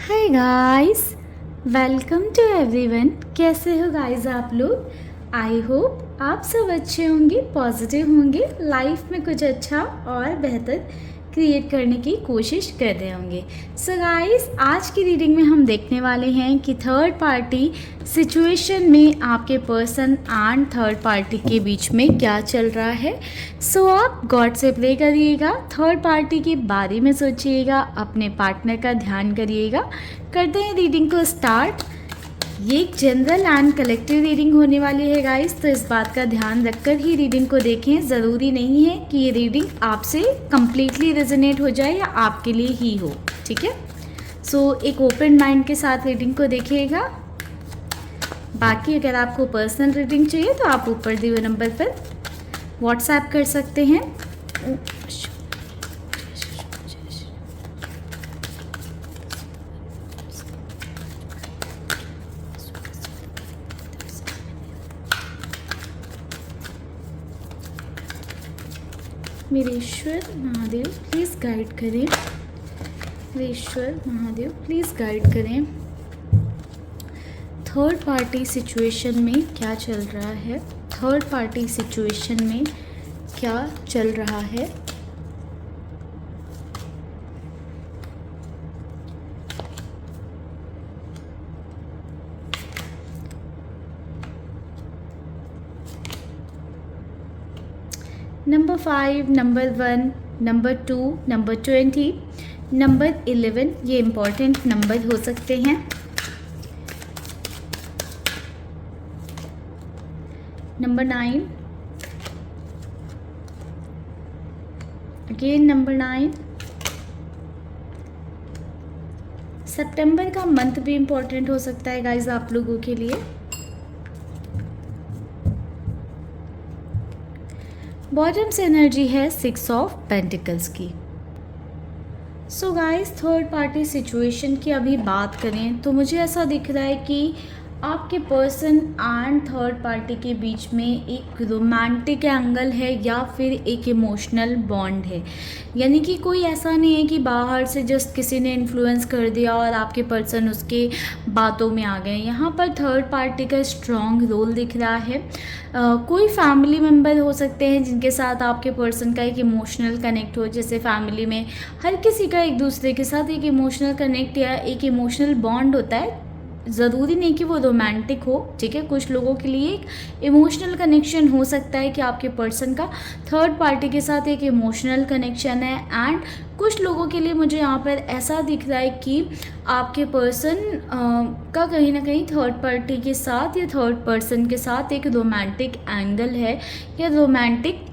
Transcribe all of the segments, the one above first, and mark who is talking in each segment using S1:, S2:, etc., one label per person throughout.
S1: Hi guys, welcome to everyone. कैसे हो guys आप लोग? आई होप आप सब अच्छे होंगे, पॉजिटिव होंगे, लाइफ में कुछ अच्छा और बेहतर क्रिएट करने की कोशिश कर रहे होंगे। सो गाइस, आज की रीडिंग में हम देखने वाले हैं कि थर्ड पार्टी सिचुएशन में आपके पर्सन एंड थर्ड पार्टी के बीच में क्या चल रहा है। सो आप गॉड से प्रे करिएगा, थर्ड पार्टी के बारे में सोचिएगा, अपने पार्टनर का ध्यान करिएगा। करते हैं रीडिंग को स्टार्ट। ये एक जनरल एंड कलेक्टिव रीडिंग होने वाली है गाइस, तो इस बात का ध्यान रखकर ही रीडिंग को देखें। ज़रूरी नहीं है कि ये रीडिंग आपसे कम्प्लीटली रेजोनेट हो जाए या आपके लिए ही हो, ठीक है। सो एक ओपन माइंड के साथ रीडिंग को देखिएगा। बाकी अगर आपको पर्सनल रीडिंग चाहिए तो आप ऊपर दिए हुए नंबर पर व्हाट्सएप कर सकते हैं। मेरे ईश्वर महादेव प्लीज़ गाइड करें। मेरे ईश्वर महादेव प्लीज़ गाइड करें। थर्ड पार्टी सिचुएशन में क्या चल रहा है? थर्ड पार्टी सिचुएशन में क्या चल रहा है? Number 5, number 1, number 2, number 20, number 11 ये इम्पॉर्टेंट नंबर हो सकते हैं। Number 9, again number 9। सितंबर का मंथ भी इम्पॉर्टेंट हो सकता है गाइज आप लोगों के लिए। बॉटम से एनर्जी है 6 ऑफ पेंटिकल्स की। So guys, third party situation की अभी बात करें तो मुझे ऐसा दिख रहा है कि आपके पर्सन एंड थर्ड पार्टी के बीच में एक रोमांटिक एंगल है या फिर एक इमोशनल बॉन्ड है। यानी कि कोई ऐसा नहीं है कि बाहर से जस्ट किसी ने इन्फ्लुएंस कर दिया और आपके पर्सन उसके बातों में आ गए। यहाँ पर थर्ड पार्टी का स्ट्रॉन्ग रोल दिख रहा है। कोई फैमिली मेम्बर हो सकते हैं जिनके साथ आपके पर्सन का एक इमोशनल कनेक्ट हो। जैसे फैमिली में हर किसी का एक दूसरे के साथ एक इमोशनल कनेक्ट या एक इमोशनल बॉन्ड होता है। ज़रूरी नहीं कि वो रोमांटिक हो, ठीक है। कुछ लोगों के लिए एक इमोशनल कनेक्शन हो सकता है कि आपके पर्सन का थर्ड पार्टी के साथ एक इमोशनल कनेक्शन है। एंड कुछ लोगों के लिए मुझे यहाँ पर ऐसा दिख रहा है कि आपके पर्सन का कहीं ना कहीं थर्ड पार्टी के साथ या थर्ड पर्सन के साथ एक रोमांटिक एंगल है या रोमांटिक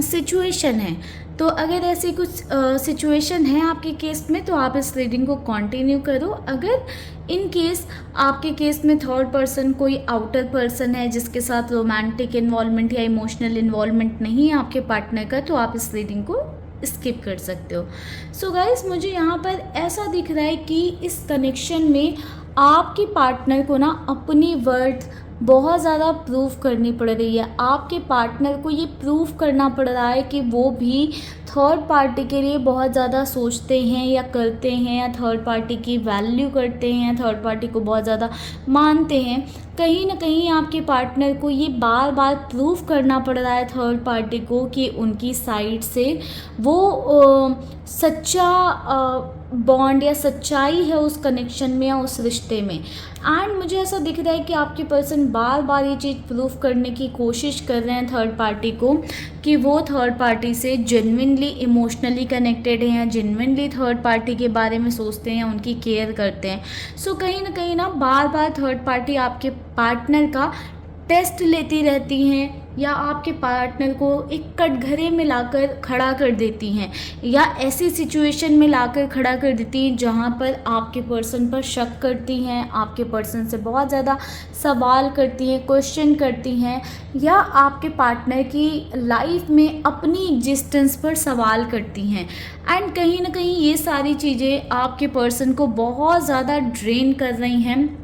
S1: सिचुएशन है। तो अगर ऐसी कुछ सिचुएशन है आपके केस में तो आप इस रीडिंग को कंटिन्यू करो। अगर इन केस आपके केस में थर्ड पर्सन कोई आउटर पर्सन है जिसके साथ रोमांटिक इन्वॉल्वमेंट या इमोशनल इन्वॉल्वमेंट नहीं है आपके पार्टनर का, तो आप इस रीडिंग को स्किप कर सकते हो। सो गाइस, मुझे यहाँ पर ऐसा दिख रहा है कि इस कनेक्शन में आपके पार्टनर को ना अपनी वर्थ बहुत ज़्यादा प्रूव करनी पड़ रही है। आपके पार्टनर को ये प्रूव करना पड़ रहा है कि वो भी थर्ड पार्टी के लिए बहुत ज़्यादा सोचते हैं या करते हैं या थर्ड पार्टी की वैल्यू करते हैं या थर्ड पार्टी को बहुत ज़्यादा मानते हैं। कहीं ना कहीं आपके पार्टनर को ये बार बार प्रूव करना पड़ रहा है थर्ड पार्टी को कि उनकी साइड से वो सच्चा बॉन्ड या सच्चाई है उस कनेक्शन में या उस रिश्ते में। एंड मुझे ऐसा दिख रहा है कि आपके पर्सन बार बार ये चीज़ प्रूव करने की कोशिश कर रहे हैं थर्ड पार्टी को कि वो थर्ड पार्टी से जेन्युइनली इमोशनली कनेक्टेड हैं या जेन्युइनली थर्ड पार्टी के बारे में सोचते हैं, उनकी केयर करते हैं। सो कहीं ना बार बार थर्ड पार्टी आपके पार्टनर का टेस्ट लेती रहती हैं या आपके पार्टनर को एक कटघरे में लाकर खड़ा कर देती हैं या ऐसी सिचुएशन में लाकर खड़ा कर देती हैं जहाँ पर आपके पर्सन पर शक करती हैं, आपके पर्सन से बहुत ज़्यादा सवाल करती हैं, क्वेश्चन करती हैं या आपके पार्टनर की लाइफ में अपनी एग्जिस्टेंस पर सवाल करती हैं। एंड कहीं ना कहीं ये सारी चीज़ें आपके पर्सन को बहुत ज़्यादा ड्रेन कर रही हैं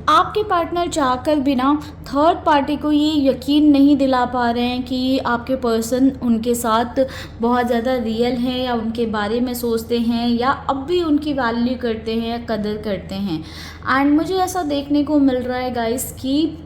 S1: आपके पार्टनर चाहकर भी ना थर्ड पार्टी को ये यकीन नहीं दिला पा रहे हैं कि आपके पर्सन उनके साथ बहुत ज़्यादा रियल हैं या उनके बारे में सोचते हैं या अब भी उनकी वैल्यू करते हैं या कदर करते हैं। एंड मुझे ऐसा देखने को मिल रहा है गाइस कि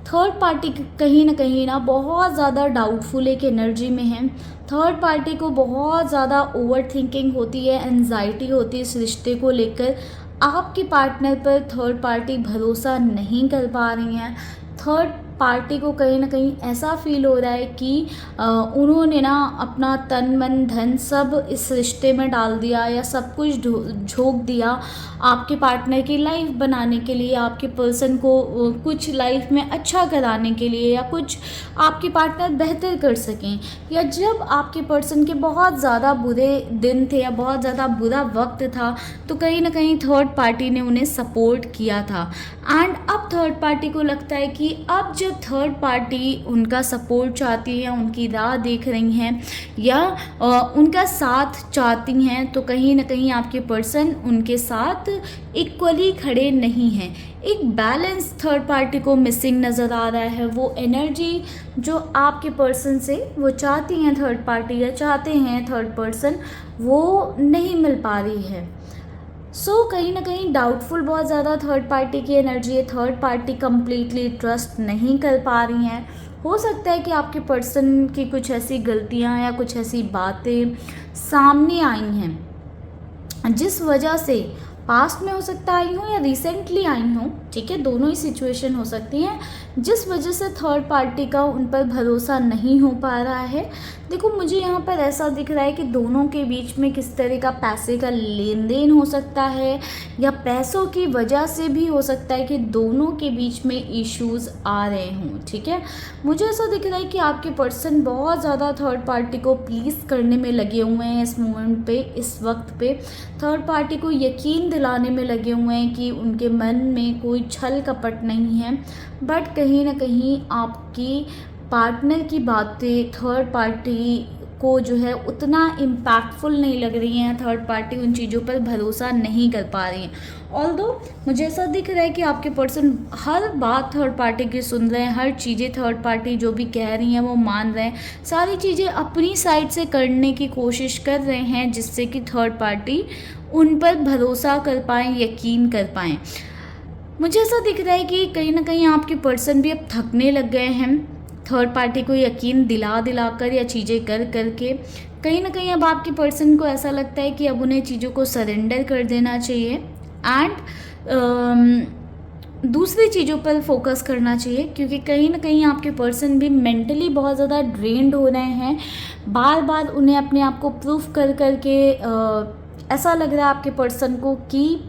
S1: थर्ड पार्टी कहीं ना बहुत ज़्यादा डाउटफुल एक एनर्जी में है। थर्ड पार्टी को बहुत ज़्यादा ओवर थिंकिंग होती है, एनजाइटी होती है इस रिश्ते को लेकर। आपके पार्टनर पर थर्ड पार्टी भरोसा नहीं कर पा रही हैं। थर्ड पार्टी को कहीं ना कहीं ऐसा फील हो रहा है कि उन्होंने ना अपना तन मन धन सब इस रिश्ते में डाल दिया या सब कुछ झोंक दिया आपके पार्टनर की लाइफ बनाने के लिए, आपके पर्सन को कुछ लाइफ में अच्छा कराने के लिए या कुछ आपके पार्टनर बेहतर कर सकें। या जब आपके पर्सन के बहुत ज़्यादा बुरे दिन थे या बहुत ज़्यादा बुरा वक्त था तो कहीं ना कहीं थर्ड पार्टी ने उन्हें सपोर्ट किया था। एंड अब थर्ड पार्टी को लगता है कि अब जब थर्ड पार्टी उनका सपोर्ट चाहती है, उनकी राह देख रही हैं या उनका साथ चाहती हैं, तो कहीं ना कहीं आपके पर्सन उनके साथ इक्वली खड़े नहीं हैं। एक बैलेंस थर्ड पार्टी को मिसिंग नज़र आ रहा है। वो एनर्जी जो आपके पर्सन से वो चाहती हैं थर्ड पार्टी या चाहते हैं थर्ड पर्सन, वो नहीं मिल पा रही है। कहीं ना कहीं डाउटफुल बहुत ज़्यादा थर्ड पार्टी की एनर्जी है। थर्ड पार्टी कम्प्लीटली ट्रस्ट नहीं कर पा रही हैं। हो सकता है कि आपके पर्सन की कुछ ऐसी गलतियां या कुछ ऐसी बातें सामने आई हैं जिस वजह से पास्ट में हो सकता आई हो या रिसेंटली आई हो, ठीक है, दोनों ही सिचुएशन हो सकती हैं, जिस वजह से थर्ड पार्टी का उन पर भरोसा नहीं हो पा रहा है। देखो मुझे यहाँ पर ऐसा दिख रहा है कि दोनों के बीच में किस तरह का पैसे का लेन देन हो सकता है या पैसों की वजह से भी हो सकता है कि दोनों के बीच में इश्यूज़ आ रहे हों, ठीक है। मुझे ऐसा दिख रहा है कि आपके पर्सन बहुत ज़्यादा थर्ड पार्टी को प्लीज़ करने में लगे हुए हैं इस मोमेंट पे, इस वक्त पे थर्ड पार्टी को यकीन दिलाने में लगे हुए हैं कि उनके मन में कोई छल कपट नहीं है। बट कहीं ना कहीं आपकी पार्टनर की बातें थर्ड पार्टी को जो है उतना इम्पैक्टफुल नहीं लग रही हैं। थर्ड पार्टी उन चीज़ों पर भरोसा नहीं कर पा रही हैं। ऑल्दो मुझे ऐसा दिख रहा है कि आपके पर्सन हर बात थर्ड पार्टी की सुन रहे हैं, हर चीज़ें थर्ड पार्टी जो भी कह रही हैं वो मान रहे हैं, सारी चीज़ें अपनी साइड से करने की कोशिश कर रहे हैं जिससे कि थर्ड पार्टी उन पर भरोसा कर पाएँ, यकीन कर पाएँ। मुझे ऐसा दिख रहा है कि कहीं ना कहीं आपके पर्सन भी अब थकने लग गए हैं थर्ड पार्टी को यकीन दिला कर या चीज़ें कर करके। कहीं ना कहीं अब आपके पर्सन को ऐसा लगता है कि अब उन्हें चीज़ों को सरेंडर कर देना चाहिए एंड दूसरी चीज़ों पर फोकस करना चाहिए, क्योंकि कहीं ना कहीं आपके पर्सन भी मेंटली बहुत ज़्यादा ड्रेन्ड हो रहे हैं। बार बार उन्हें अपने आप को प्रूफ कर करके ऐसा लग रहा है आपके पर्सन को कि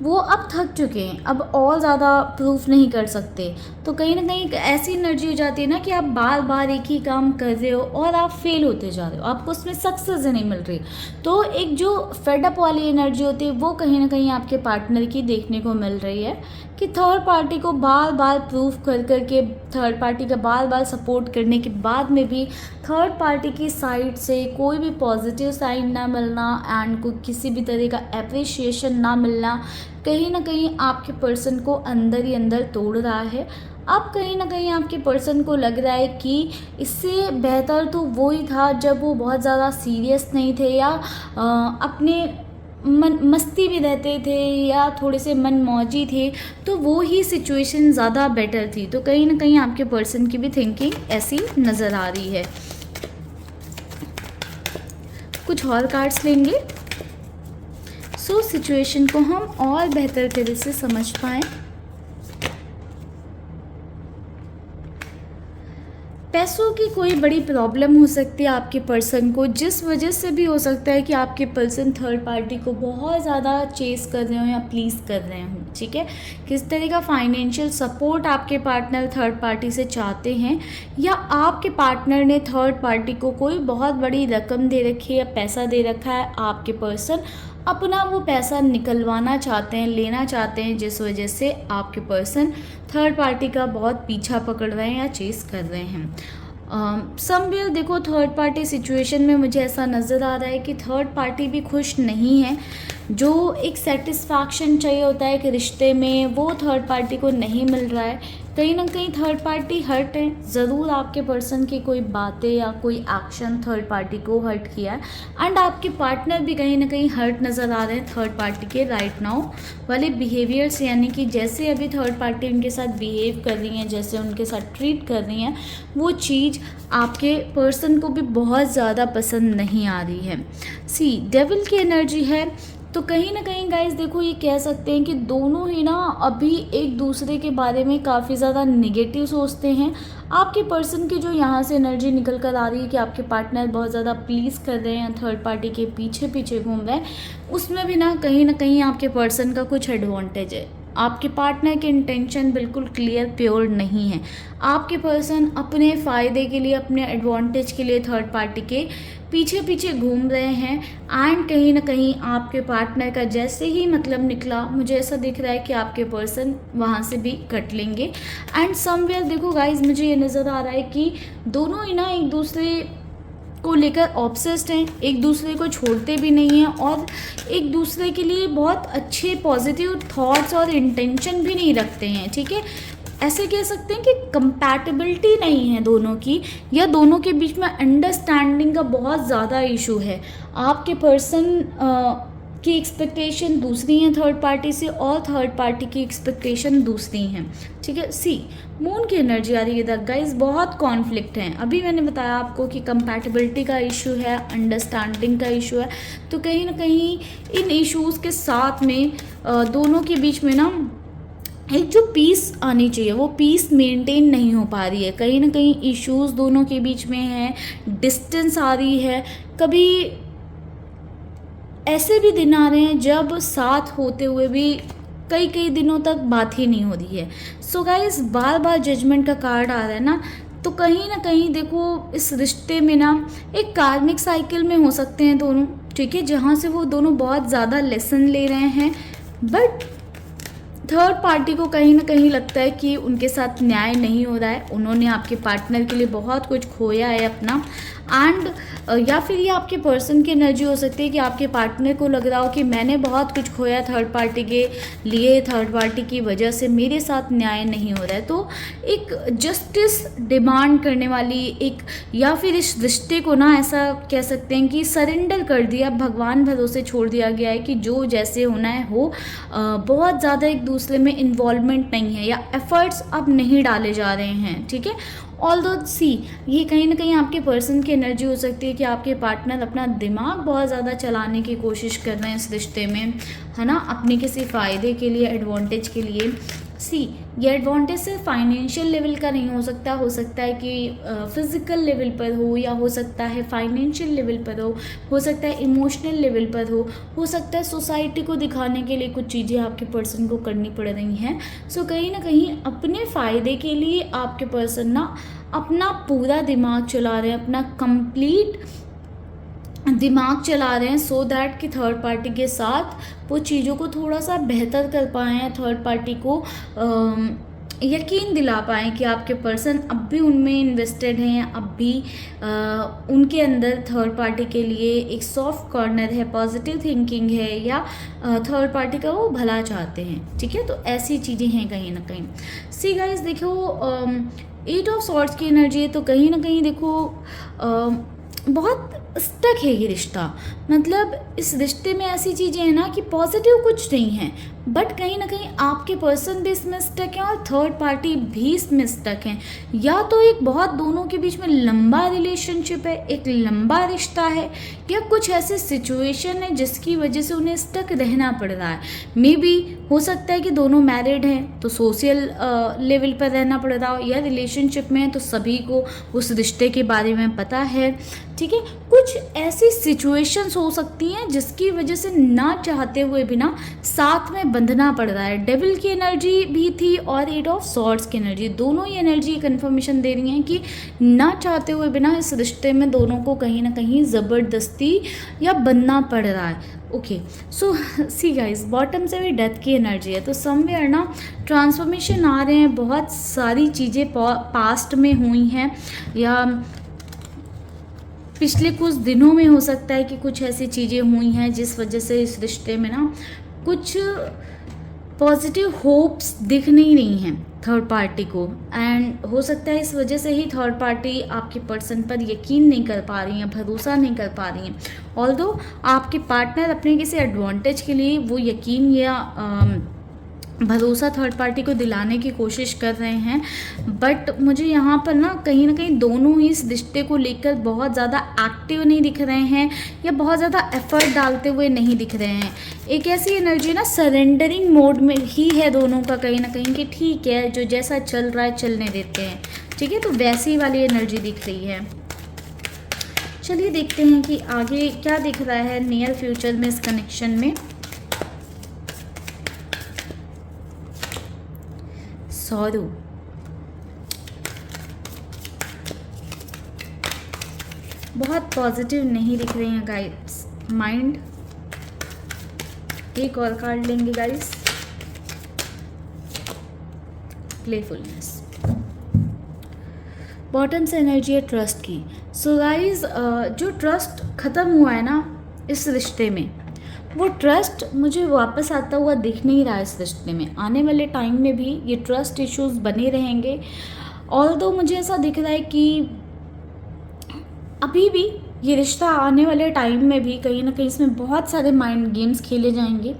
S1: वो अब थक चुके हैं, अब और ज़्यादा प्रूफ नहीं कर सकते। तो कहीं ना कहीं ऐसी एनर्जी हो जाती है ना कि आप बार बार एक ही काम कर रहे हो और आप फेल होते जा रहे हो, आपको उसमें सक्सेस नहीं मिल रही। तो एक जो फेडअप वाली एनर्जी होती है वो कहीं ना कहीं आपके पार्टनर की देखने को मिल रही है कि थर्ड पार्टी को बार बार प्रूफ कर करके, थर्ड पार्टी का बार बार सपोर्ट करने के बाद में भी थर्ड पार्टी की साइड से कोई भी पॉजिटिव साइन ना मिलना एंड कोई किसी भी तरह का एप्रिशिएशन ना मिलना कहीं ना कहीं आपके पर्सन को अंदर ही अंदर तोड़ रहा है। अब कहीं ना कहीं आपके पर्सन को लग रहा है कि इससे बेहतर तो वो ही था जब वो बहुत ज़्यादा सीरियस नहीं थे या अपने मस्ती भी रहते थे या थोड़े से मन मौजी थे, तो वो ही सिचुएशन ज़्यादा बेटर थी। तो कहीं ना कहीं आपके पर्सन की भी थिंकिंग ऐसी नज़र आ रही है। कुछ और कार्ड्स लेंगे सिचुएशन को हम और बेहतर तरह से समझ पाएँ। पैसों की कोई बड़ी प्रॉब्लम हो सकती है आपके पर्सन को, जिस वजह से भी हो सकता है कि आपके पर्सन थर्ड पार्टी को बहुत ज़्यादा चेस कर रहे हो या प्लीज़ कर रहे हों, ठीक है। किस तरह का फाइनेंशियल सपोर्ट आपके पार्टनर थर्ड पार्टी से चाहते हैं या आपके पार्टनर ने थर्ड पार्टी को कोई बहुत बड़ी रकम दे रखी है या पैसा दे रखा है, आपके पर्सन अपना वो पैसा निकलवाना चाहते हैं, लेना चाहते हैं, जिस वजह से आपके पर्सन थर्ड पार्टी का बहुत पीछा पकड़ रहे हैं या चेस कर रहे हैं। समवेयर देखो थर्ड पार्टी सिचुएशन में मुझे ऐसा नज़र आ रहा है कि थर्ड पार्टी भी खुश नहीं है। जो एक सेटिस्फैक्शन चाहिए होता है कि रिश्ते में, वो थर्ड पार्टी को नहीं मिल रहा है। कहीं ना कहीं थर्ड पार्टी हर्ट है, ज़रूर आपके पर्सन की कोई बातें या कोई एक्शन थर्ड पार्टी को हर्ट किया है। एंड आपके पार्टनर भी कहीं ना कहीं हर्ट नज़र आ रहे हैं थर्ड पार्टी के राइट नाउ वाले बिहेवियर्स, यानी कि जैसे अभी थर्ड पार्टी उनके साथ बिहेव कर रही हैं, जैसे उनके साथ ट्रीट कर रही हैं, वो चीज़ आपके पर्सन को भी बहुत ज़्यादा पसंद नहीं आ रही है। सी डेविल की एनर्जी है, तो कहीं ना कहीं गाइस देखो ये कह सकते हैं कि दोनों ही ना अभी एक दूसरे के बारे में काफ़ी ज़्यादा नेगेटिव सोचते हैं। आपके पर्सन की जो यहाँ से एनर्जी निकल कर आ रही है कि आपके पार्टनर बहुत ज़्यादा प्लीज़ कर रहे हैं, थर्ड पार्टी के पीछे पीछे घूम रहे हैं, उसमें भी ना कहीं आपके पर्सन का कुछ एडवांटेज है। आपके पार्टनर के इंटेंशन बिल्कुल क्लियर प्योर नहीं है। आपके पर्सन अपने फ़ायदे के लिए, अपने एडवांटेज के लिए थर्ड पार्टी के पीछे पीछे घूम रहे हैं। एंड कहीं ना कहीं आपके पार्टनर का जैसे ही मतलब निकला, मुझे ऐसा दिख रहा है कि आपके पर्सन वहाँ से भी कट लेंगे। एंड समवेयर देखो गाइज मुझे ये नज़र आ रहा है कि दोनों ही ना एक दूसरे को लेकर ऑब्सेस्ड हैं, एक दूसरे को छोड़ते भी नहीं हैं और एक दूसरे के लिए बहुत अच्छे पॉजिटिव थॉट्स और इंटेंशन भी नहीं रखते हैं। ठीक है, ऐसे कह सकते हैं कि कंपैटिबिलिटी नहीं है दोनों की, या दोनों के बीच में अंडरस्टैंडिंग का बहुत ज़्यादा इशू है। आपके पर्सन की एक्सपेक्टेशन दूसरी हैं थर्ड पार्टी से, और थर्ड पार्टी की एक्सपेक्टेशन दूसरी हैं। ठीक है, सी मून की एनर्जी आ रही है इधर गाइस, बहुत कॉन्फ्लिक्ट हैं। अभी मैंने बताया आपको कि कंपैटिबिलिटी का इशू है, अंडरस्टैंडिंग का इशू है, तो कहीं ना कहीं इन इश्यूज़ के साथ में दोनों के बीच में ना एक जो पीस आनी चाहिए वो पीस मेंटेन नहीं हो पा रही है। कहीं ना कहीं इश्यूज़ दोनों के बीच में है, डिस्टेंस आ रही है। कभी ऐसे भी दिन आ रहे हैं जब साथ होते हुए भी कई दिनों तक बात ही नहीं हो रही है। सो गाइस बार बार जजमेंट का कार्ड आ रहा है ना, तो कहीं ना कहीं देखो इस रिश्ते में ना एक कार्मिक साइकिल में हो सकते हैं दोनों। ठीक है, जहाँ से वो दोनों बहुत ज़्यादा लेसन ले रहे हैं, बट थर्ड पार्टी को कहीं ना कहीं लगता है कि उनके साथ न्याय नहीं हो रहा है। उन्होंने आपके पार्टनर के लिए बहुत कुछ खोया है अपना। एंड या फिर ये आपके पर्सन की एनर्जी हो सकती है कि आपके पार्टनर को लग रहा हो कि मैंने बहुत कुछ खोया थर्ड पार्टी के लिए, थर्ड पार्टी की वजह से मेरे साथ न्याय नहीं हो रहा है। तो एक जस्टिस डिमांड करने वाली एक, या फिर इस रिश्ते को ना ऐसा कह सकते हैं कि सरेंडर कर दिया, भगवान भरोसे छोड़ दिया गया है कि जो जैसे होना है हो। बहुत ज़्यादा एक दूसरे में इन्वॉल्वमेंट नहीं है, या एफर्ट्स अब नहीं डाले जा रहे हैं। ठीक है, ऑल्दो सी ये कहीं ना कहीं आपके पर्सन की एनर्जी हो सकती है कि आपके पार्टनर अपना दिमाग बहुत ज़्यादा चलाने की कोशिश कर रहे हैं इस रिश्ते में, है ना, अपने किसी फ़ायदे के लिए, एडवांटेज के लिए। सी ये एडवांटेज सिर्फ फाइनेंशियल लेवल का नहीं हो सकता है कि फिज़िकल लेवल पर हो, या हो सकता है फाइनेंशियल लेवल पर हो सकता है इमोशनल लेवल पर हो सकता है सोसाइटी को दिखाने के लिए कुछ चीज़ें आपके पर्सन को करनी पड़ रही हैं। सो कहीं ना कहीं अपने फ़ायदे के लिए आपके पर्सन ना अपना पूरा दिमाग चला रहे हैं, अपना कंप्लीट दिमाग चला रहे हैं, सो दैट कि थर्ड पार्टी के साथ वो चीज़ों को थोड़ा सा बेहतर कर पाएँ, थर्ड पार्टी को यकीन दिला पाएँ कि आपके पर्सन अब भी उनमें इन्वेस्टेड हैं, अब भी उनके अंदर थर्ड पार्टी के लिए एक सॉफ्ट कॉर्नर है, पॉजिटिव थिंकिंग है, या थर्ड पार्टी का वो भला चाहते हैं। ठीक है, तो ऐसी चीज़ें हैं कहीं ना कहीं। सी गाइस देखो 8 ऑफ सॉर्ड्स की एनर्जी है, तो कहीं ना कहीं देखो बहुत स्टक है ये रिश्ता। मतलब इस रिश्ते में ऐसी चीज़ें हैं ना कि पॉजिटिव कुछ नहीं है, बट कहीं ना कहीं आपके पर्सन भी इसमें स्टक हैं और थर्ड पार्टी भी इसमें स्टक हैं। या तो एक बहुत दोनों के बीच में लंबा रिलेशनशिप है, एक लंबा रिश्ता है, या कुछ ऐसे सिचुएशन है जिसकी वजह से उन्हें स्टक रहना पड़ रहा है। मे बी हो सकता है कि दोनों मैरिड हैं तो सोशल लेवल पर रहना पड़ रहा हो, या रिलेशनशिप में है तो सभी को उस रिश्ते के बारे में पता है। ठीक है, कुछ ऐसी सिचुएशंस हो सकती हैं जिसकी वजह से ना चाहते हुए भी ना साथ में में बंधना पड़ रहा है। डेविल की एनर्जी भी थी और 8 ऑफ सॉर्ड्स की एनर्जी, दोनों ही एनर्जी कंफर्मेशन दे रही हैं कि ना चाहते हुए बिना इस रिश्ते में दोनों को कहीं ना कहीं ज़बरदस्ती या बंधना पड़ रहा है। ओके, सो सी गाइस, बॉटम से भी डेथ की एनर्जी है, तो समवेयर ना ट्रांसफॉर्मेशन आ रहे हैं। बहुत सारी चीज़ें पास्ट में हुई हैं या पिछले कुछ दिनों में हो सकता है कि कुछ ऐसी चीज़ें हुई हैं जिस वजह से इस रिश्ते में ना कुछ पॉजिटिव होप्स दिख नहीं रही हैं थर्ड पार्टी को, एंड हो सकता है इस वजह से ही थर्ड पार्टी आपके पर्सन पर यकीन नहीं कर पा रही हैं, भरोसा नहीं कर पा रही हैं। ऑल्दो आपके पार्टनर अपने किसी एडवांटेज के लिए वो यकीन या भरोसा थर्ड पार्टी को दिलाने की कोशिश कर रहे हैं, बट मुझे यहाँ पर ना कहीं दोनों ही इस रिश्ते को लेकर बहुत ज़्यादा एक्टिव नहीं दिख रहे हैं या बहुत ज़्यादा एफर्ट डालते हुए नहीं दिख रहे हैं। एक ऐसी एनर्जी ना सरेंडरिंग मोड में ही है दोनों का कहीं ना कहीं कि ठीक है जो जैसा चल रहा है चलने देते हैं, ठीक है, तो वैसी वाली एनर्जी दिख रही है। चलिए देखते हैं कि आगे क्या दिख रहा है नियर फ्यूचर में इस कनेक्शन में। सॉरो, बहुत पॉजिटिव नहीं दिख रहे हैं गाइस। माइंड, एक और कार्ड लेंगे गाइस। प्लेफुलनेस, बॉटम से एनर्जी है ट्रस्ट की। सो गाइस, जो ट्रस्ट ख़त्म हुआ है ना इस रिश्ते में, वो ट्रस्ट मुझे वापस आता हुआ दिख नहीं रहा है इस रिश्ते में। आने वाले टाइम में भी ये ट्रस्ट इश्यूज बने रहेंगे। ऑल्दो मुझे ऐसा दिख रहा है कि अभी भी ये रिश्ता आने वाले टाइम में भी कहीं ना कहीं इसमें बहुत सारे माइंड गेम्स खेले जाएंगे।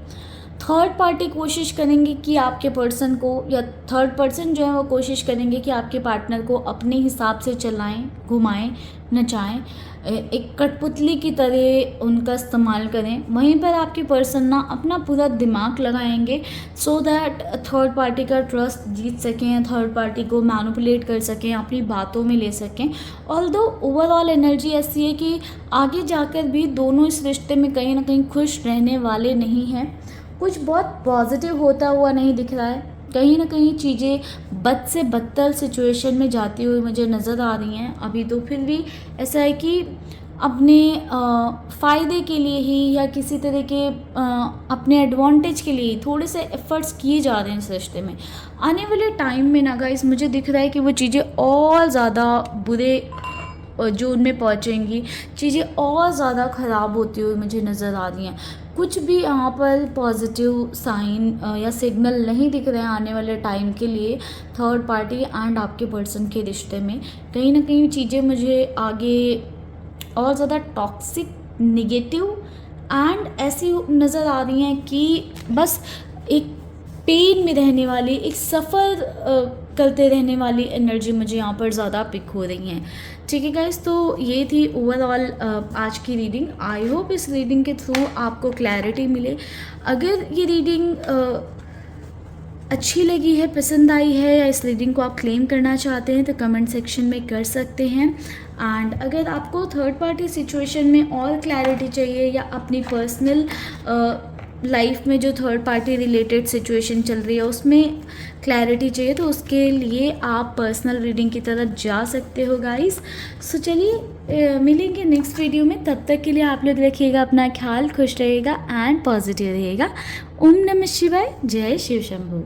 S1: थर्ड पार्टी कोशिश करेंगे कि आपके पर्सन को, या थर्ड पर्सन जो है वो कोशिश करेंगे कि आपके पार्टनर को अपने हिसाब से चलाएं, घुमाएं, नचाएं, एक कठपुतली की तरह उनका इस्तेमाल करें। वहीं पर आपके पर्सन ना अपना पूरा दिमाग लगाएंगे सो दैट थर्ड पार्टी का ट्रस्ट जीत सकें, थर्ड पार्टी को मैनिपुलेट कर सकें, अपनी बातों में ले सकें। ऑल्दो ओवरऑल एनर्जी ऐसी है कि आगे जाकर भी दोनों इस रिश्ते में कहीं ना कहीं खुश रहने वाले नहीं हैं। कुछ बहुत पॉजिटिव होता हुआ नहीं दिख रहा है, कहीं ना कहीं चीज़ें बद से बदतर सिचुएशन में जाती हुई मुझे नज़र आ रही हैं अभी। तो फिर भी ऐसा है कि अपने फ़ायदे के लिए ही या किसी तरह के अपने एडवांटेज के लिए थोड़े से एफर्ट्स किए जा रहे हैं इस रिश्ते में। आने वाले टाइम में ना गाइस मुझे दिख रहा है कि वो चीज़ें और ज़्यादा बुरे जो उनमें पहुँचेंगी, चीज़ें और ज़्यादा ख़राब होती हुई मुझे नज़र आ रही हैं। कुछ भी यहाँ पर पॉजिटिव साइन या सिग्नल नहीं दिख रहे हैं आने वाले टाइम के लिए थर्ड पार्टी एंड आपके पर्सन के रिश्ते में। कहीं ना कहीं चीज़ें मुझे आगे और ज़्यादा टॉक्सिक, नेगेटिव एंड ऐसी नज़र आ रही हैं कि बस एक पेन में रहने वाली, एक सफ़र करते रहने वाली एनर्जी मुझे यहाँ पर ज़्यादा पिक हो रही हैं। ठीक है गाइस, तो ये थी ओवरऑल आज की रीडिंग। आई होप इस रीडिंग के थ्रू आपको क्लैरिटी मिले। अगर ये रीडिंग अच्छी लगी है, पसंद आई है, या इस रीडिंग को आप क्लेम करना चाहते हैं तो कमेंट सेक्शन में कर सकते हैं। एंड अगर आपको थर्ड पार्टी सिचुएशन में और क्लैरिटी चाहिए या अपनी पर्सनल लाइफ में जो थर्ड पार्टी रिलेटेड सिचुएशन चल रही है उसमें क्लैरिटी चाहिए तो उसके लिए आप पर्सनल रीडिंग की तरफ जा सकते हो गाइस। सो चलिए मिलेंगे नेक्स्ट वीडियो में, तब तक के लिए आप लोग रखिएगा अपना ख्याल, खुश रहिएगा एंड पॉजिटिव रहिएगा। ओम नमः शिवाय, जय शिव शंभू।